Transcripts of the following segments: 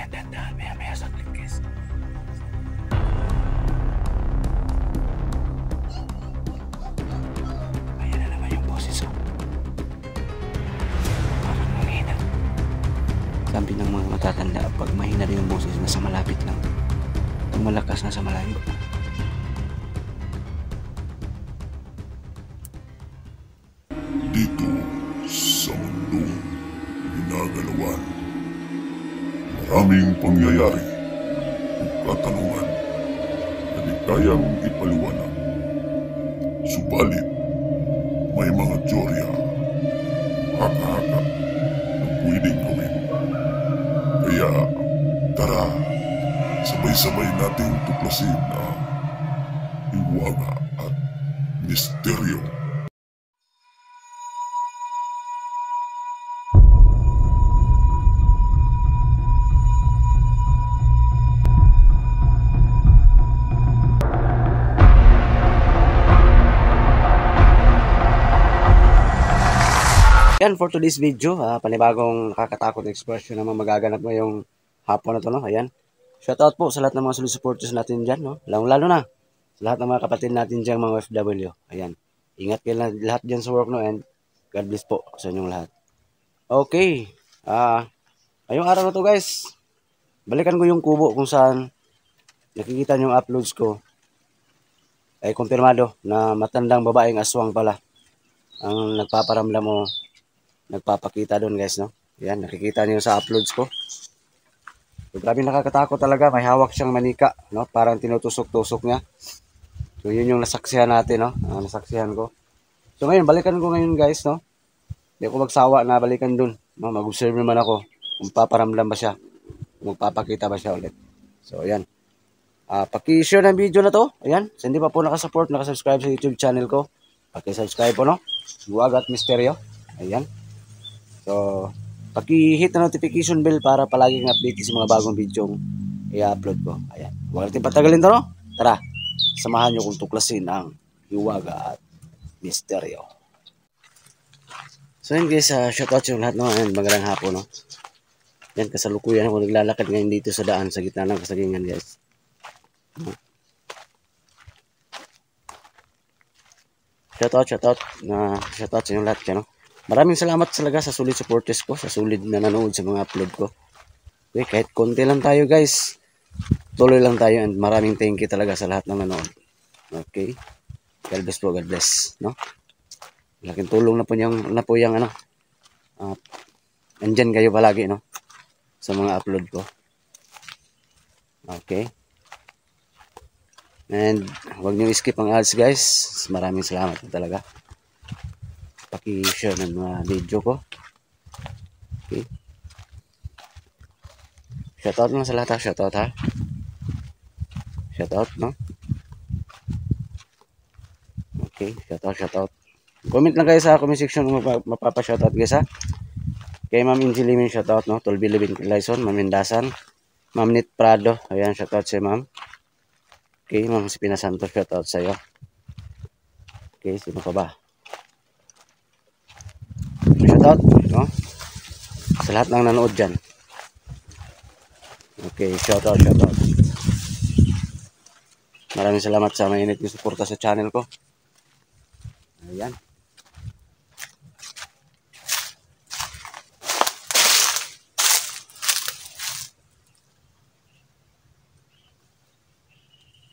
Dahan-dahan, maya-maya saglit guys. Ayan na naman yung boses ko. Parang mahina. Sabi ng mga matatanda, pag mahina rin yung boses, nasa malapit lang. Pag malakas, nasa malayo. Dito sa mundong ginagalawan, maraming pangyayari o katanungan na di kayang ipaliwanag. Subalit, may mga teorya, haka-haka na pwedeng gawin. Kaya, tara, sabay-sabay nating tuklasin ang hiwaga at misteryo. Yan for today's video, panibagong nakakatakot na expression naman magaganap ngayong hapon na to, no? Ayan. Shoutout po sa lahat ng mga solid supporters natin dyan, no? Lalo na sa lahat ng mga kapatid natin dyan, mga OFW. Ayan. Ingat kayo lahat dyan sa work, no? And God bless po sa inyong lahat. Okay. Ngayong araw na to, guys, balikan ko yung kubo kung saan nakikita nyo yung uploads ko. Ay kumpirmado na matandang babaeng aswang pala ang nagpaparamdam mo, nagpapakita doon, guys, no? Yan, nakikita niyo sa uploads ko. So, grabe nakakatakot talaga. May hawak siyang manika, no? Parang tinutusok-tusok niya. So, yun yung nasaksihan natin, no? Nasaksihan ko. So, ngayon, balikan ko ngayon, guys, no? Hindi ako magsawa na balikan doon, no? Mag-observe naman ako kung paparamdam ba siya, kung magpapakita ba siya ulit. So, ayan. Paki-share ng video na to. Ayan. So, hindi pa po nakasupport, nakasubscribe sa YouTube channel ko. Paki-subscribe po, no? Hiwaga at Misteryo. Ayan. So, paki-hit na notification bell para palaging update sa mga bagong video i-upload ko. Ayan. Huwag natin patagalin to, no? Tara, samahan nyo kung tuklasin ang hiwaga at misteryo. So, yun guys, shoutout yung lahat, no? Ayan, magandang hapon, no? Yan, kasalukuyan ako naglalakad ngayon dito sa daan sa gitna ng kasagingan, guys. Shoutout sa yung lahat, no? Maraming salamat talaga sa solid supporters ko, sa solid na nanood sa mga upload ko. Okay, kahit konti lang tayo, guys. Tuloy lang tayo, and maraming thank you talaga sa lahat ng nanood. Okay? God bless po, God bless, no? Laking tulong na po yung ano. Andyan kayo palagi, no? Sa mga upload ko. Okay? And huwag niyo skip ang ads, guys. Maraming salamat talaga. Paki-share ng mga video ko. Okay. Shoutout lang sa lahat, shoutout, ha. Shoutout, no? Okay, shoutout. Comment lang kayo sa comment section kung mapapa-shoutout, guys, ha. Kay Ma'am Inji Limin, shoutout, no? Tolby Living Quilison, Ma'am Mendasan, Ma'am Nit Prado, ayan, shoutout si Ma'am. Okay, Ma'am Spina Santos, shoutout sa iyo. Okay, sino pa ba? Shoutout, no? Sa lahat ng nanood dyan. Okay, shoutout. Maraming salamat sa mainit yung suporta sa channel ko. Ayan.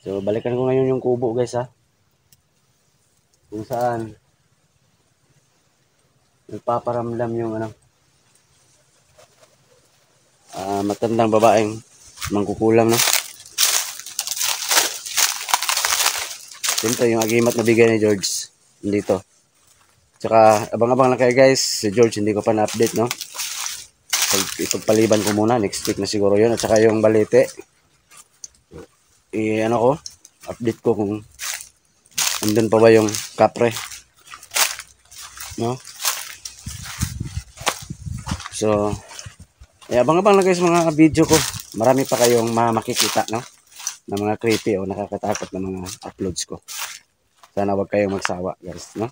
So, balikan ko ngayon yung kubo, guys, ha. Kung saan nagpaparamdam yung ano, matandang babaeng mangkukulam, no? Siyempre, yung agimat na bigay ni George dito. Tsaka, abang-abang lang kayo, guys. Si George, hindi ko pa na-update, no? Ipagpaliban ko muna. Next week na siguro yun. At saka yung balete. Update ko kung andun pa ba yung kapre. No? So, abang-abang lang guys mga video ko. Marami pa kayong makikita, no? Na mga creepy o nakakatakot na mga uploads ko. Sana wag kayong magsawa, guys, no?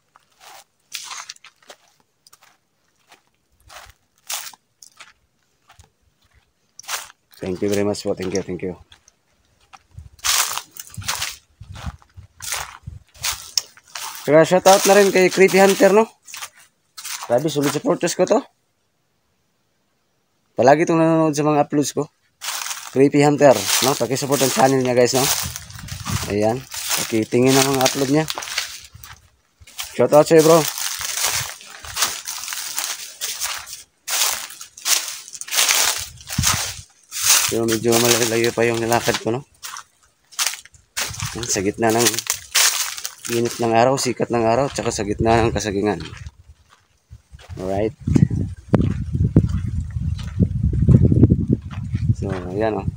Thank you very much po. Thank you, thank you. Kaya shoutout na rin kay Creepy Hunter, no? Grabe, solid supporters ko to. Palagi itong nanonood sa mga uploads ko. Creepy Hunter, no? Pakisupport ang channel niya, guys, no? Ayan. Pakitingin ang mga upload niya. Shoutout sa'yo, bro. Pero medyo malayo pa yung nilakad ko, no? Sa gitna ng init ng araw, sikat ng araw, tsaka sa gitna ng kasagingan. Alright. So, ayan, oh.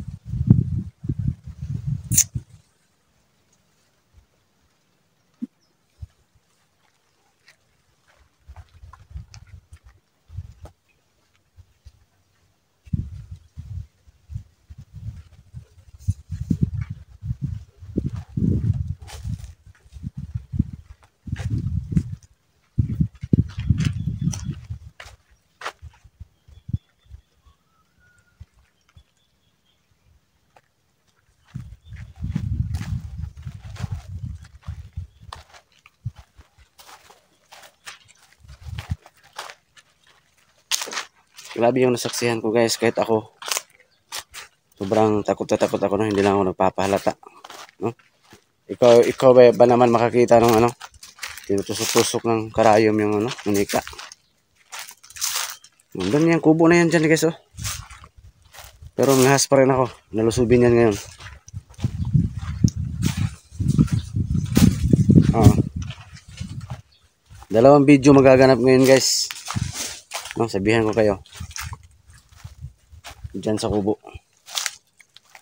Grabe yung nasaksihan ko, guys, kahit ako sobrang takot ako na hindi lang ako nagpapahalata, no? Ikaw ba naman makakita ng ano, tinutusok-tusok ng karayom yung ano, unika. Nandun yung kubo na yan dyan, guys, oh. Pero ngahas pa rin ako, nalusubin yan ngayon. Dalawang video magaganap ngayon, guys, no, sabihan ko kayo dyan sa kubo.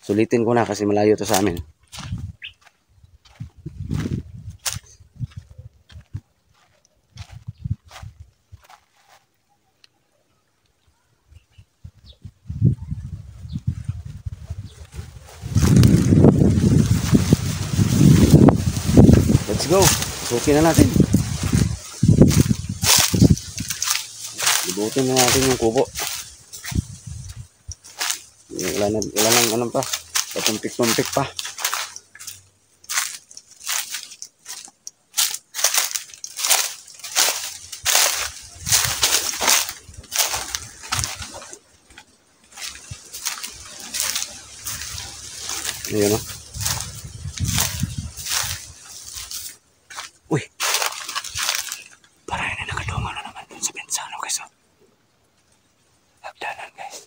Sulitin ko na kasi malayo to sa amin. Let's go. Sukin na natin. Libutin na natin yung kubo. Wala nang ano pa. Patumpik-tumpik pa. Ayan, o. Uy. Parang na nakadungo na naman dun sa bensano, guys, o. Hagdanan, guys.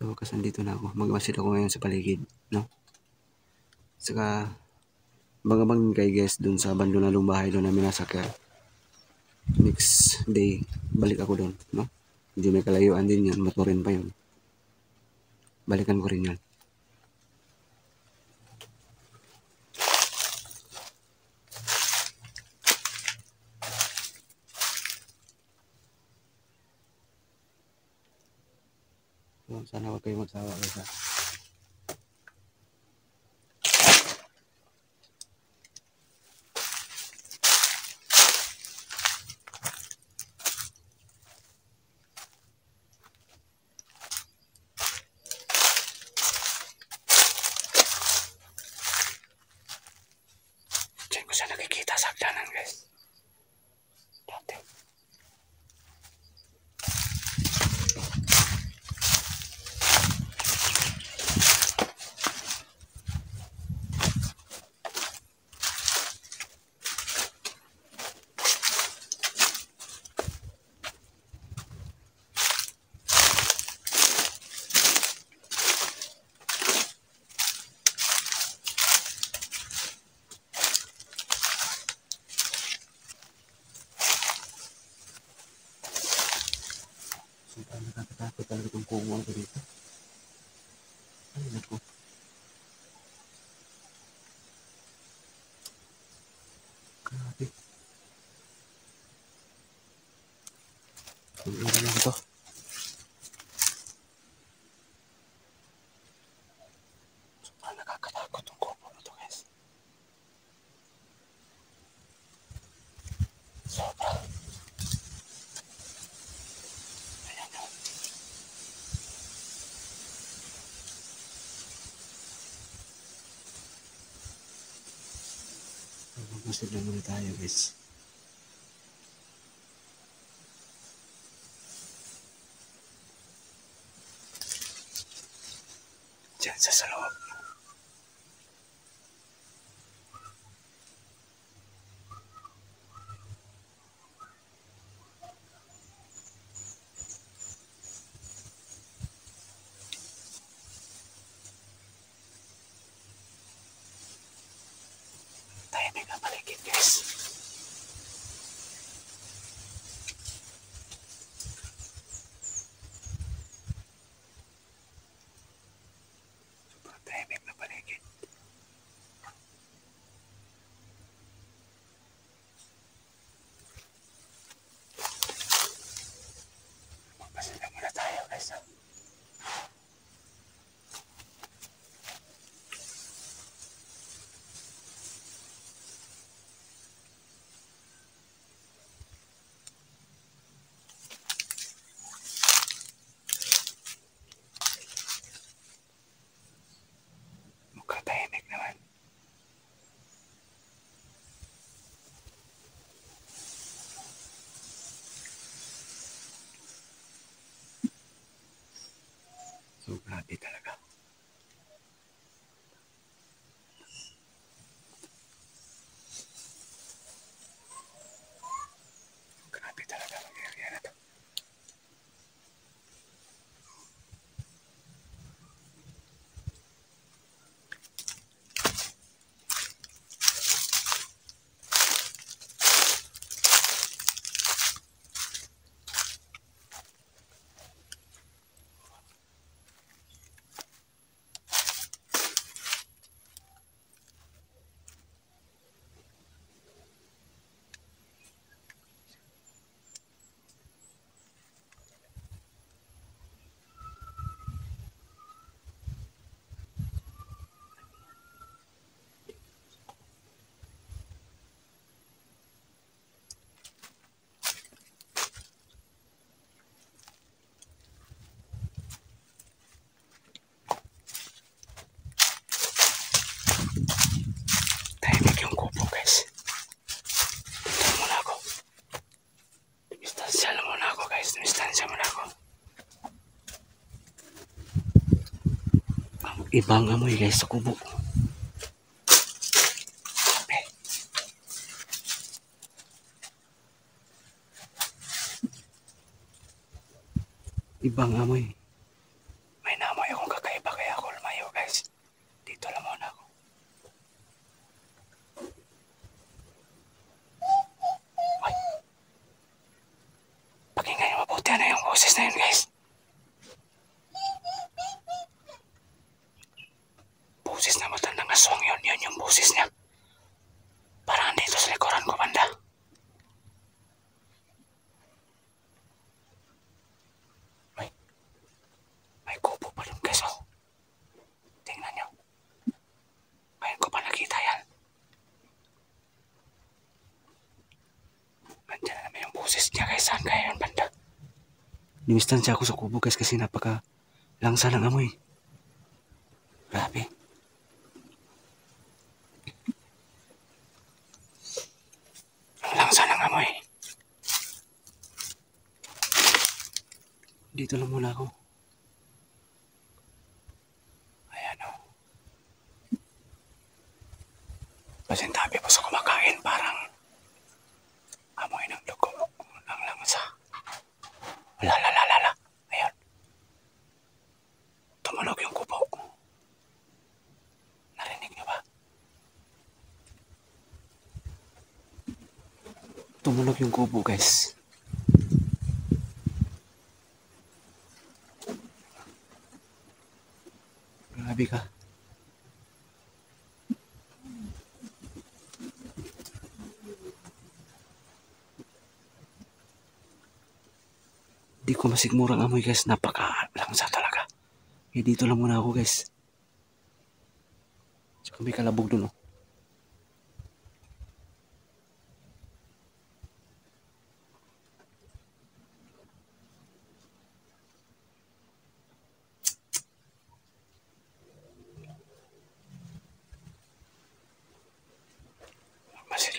So, kasi nandito na ako. Magmasid ako ngayon sa paligid, no? Saka, abang-abang kay guys dun sa abandonadong bahay doon namin nasakyan. Next day, balik ako doon, no? Medyo may kalayuan din yun, motorin pa yun. Balikan ko rin yun. So, sana huwag kayo magsawa, guys, ha? Diyan ko siya nakikita sa hagdanan, guys. Dati. Sobrang nakakatakot talaga itong kumuha ko dito. Ay, naku. Grabe. Ang ira lang ito. Sobrang nakakatakot itong kubo na ito, guys. Sobrang. Masid lang muna tayo guys. Diyan sa loob. Tahimik ang paligid guys. Sobrang tahimik na paligid. Magpasin lang muna tayo guys. Mukhang tahimik naman. So, grabe talaga. Grabe talaga ang area na to. Tahimik yung kubo guys. Dito muna ako. Distansya lang muna ako guys. Distansya muna ako. Ang ibang amoy guys sa kubo. Grabe. Ibang amoy. May namoy akong kakaiba kaya ako lumayo guys. Dito lang muna ako. Ay. Pakinggan niyo mabuti ano yung boses na yun guys. Boses na matandang aswang yun. Yun yung boses niya. Parang dito sa likuran ko banda. May kubo pa rin guys oh. Tingnan nyo. Ngayon ko pa nakita yan. Nandiyan na naman yung boses niya guys. Saan kaya yun banda? Dimistansya ako sa kubo guys kasi napaka langsa ng amoy. Grabe. Ang langsa ng amoy. Dito lang muna ako. Ayan o. Pasintabi po sa kumakain parang amoy ng dugo ng langsa. Lala. Ayun. Tumunog yung kubo. Narinig niyo ba? Tumunog yung kubo guys. Grabe ka. Di ko masigmurang amoy guys. Napaka-langsa talaga. Eh dito lang muna ako guys. Tsaka may kalabog dun oh. Masid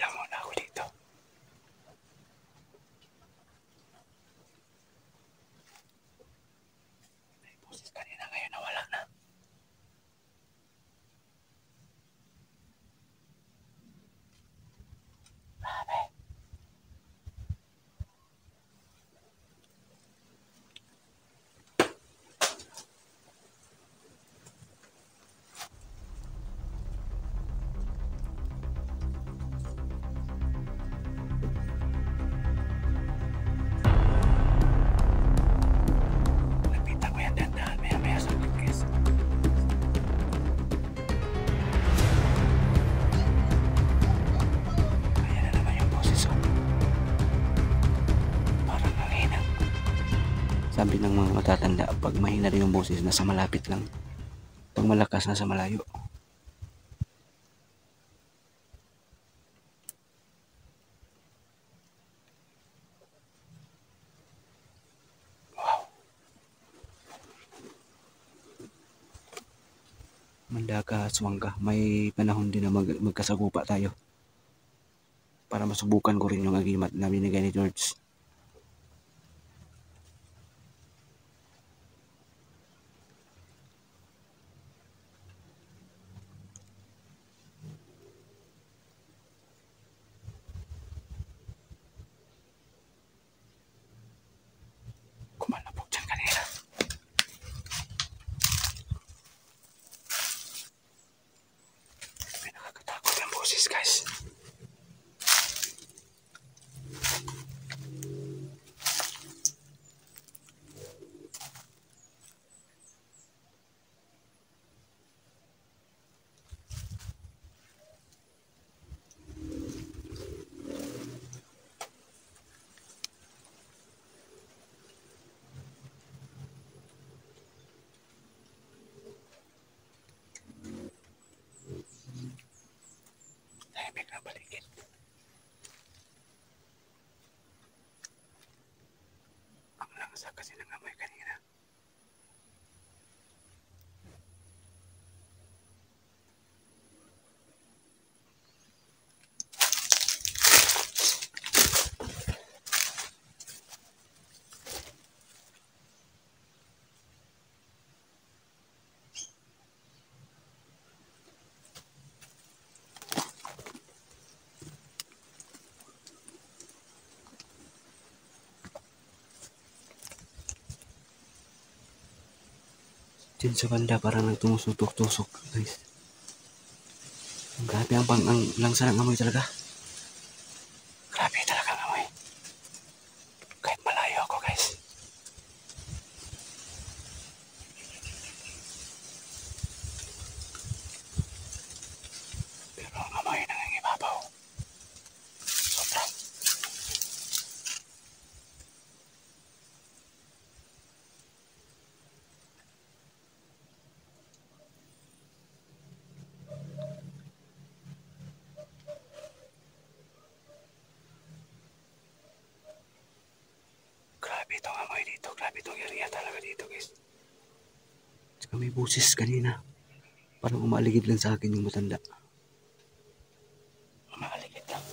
sinasabi ng mga matatanda, pag mahina rin yung boses, nasa malapit lang. Pag malakas, nasa malayo. Mandaka, Aswang ka. May panahon din na magkasagupa tayo. Para masubukan ko rin yung agimat na binigay ni George. Kumalapog dyan kanina. May nakakatakot yung boses, guys. Tahimik na paligid. Ang langsa kasi ng amoy kanina. Diyan sa banda parang nagtumusutok-tusok, guys. Grabe ang langsa ng amoy talaga. Grabe talaga ang amoy. Kahit malayo ako, guys. Pero ang amoy nangingibabaw. Sobra. Grabe itong amoy dito. Grabe itong area talaga dito, guys. Tsaka may busis kanina. Parang umaligid lang sa akin yung matanda. Umaligid lang.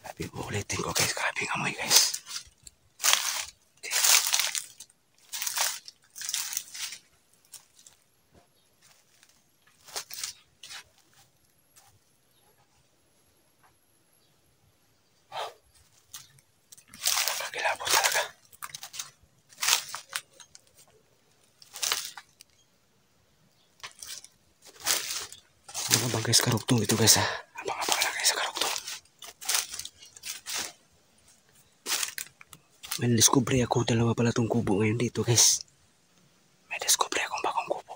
Grabe, uulitin ko, guys. Grabe ang amoy, guys. Nakakilabot talaga. Abang guys, karugtong ito, guys, ha. Abang lang, guys, sa karugtong. May diskubre ako, dalawa pala itong kubo ngayon dito, guys. May diskubre akong bagong kubo.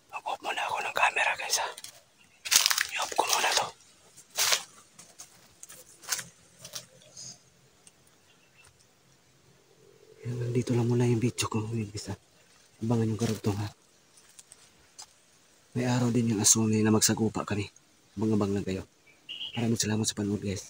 Mag-off muna ako ng camera, guys, ha. I-off ko muna to. Nandito lang muna yung video ko, guys, ha. Abangan yung karugtong, ha. May araw din yung aswang na magsagupa kami. Abang-abang lang kayo. Maraming salamat sa panood, guys.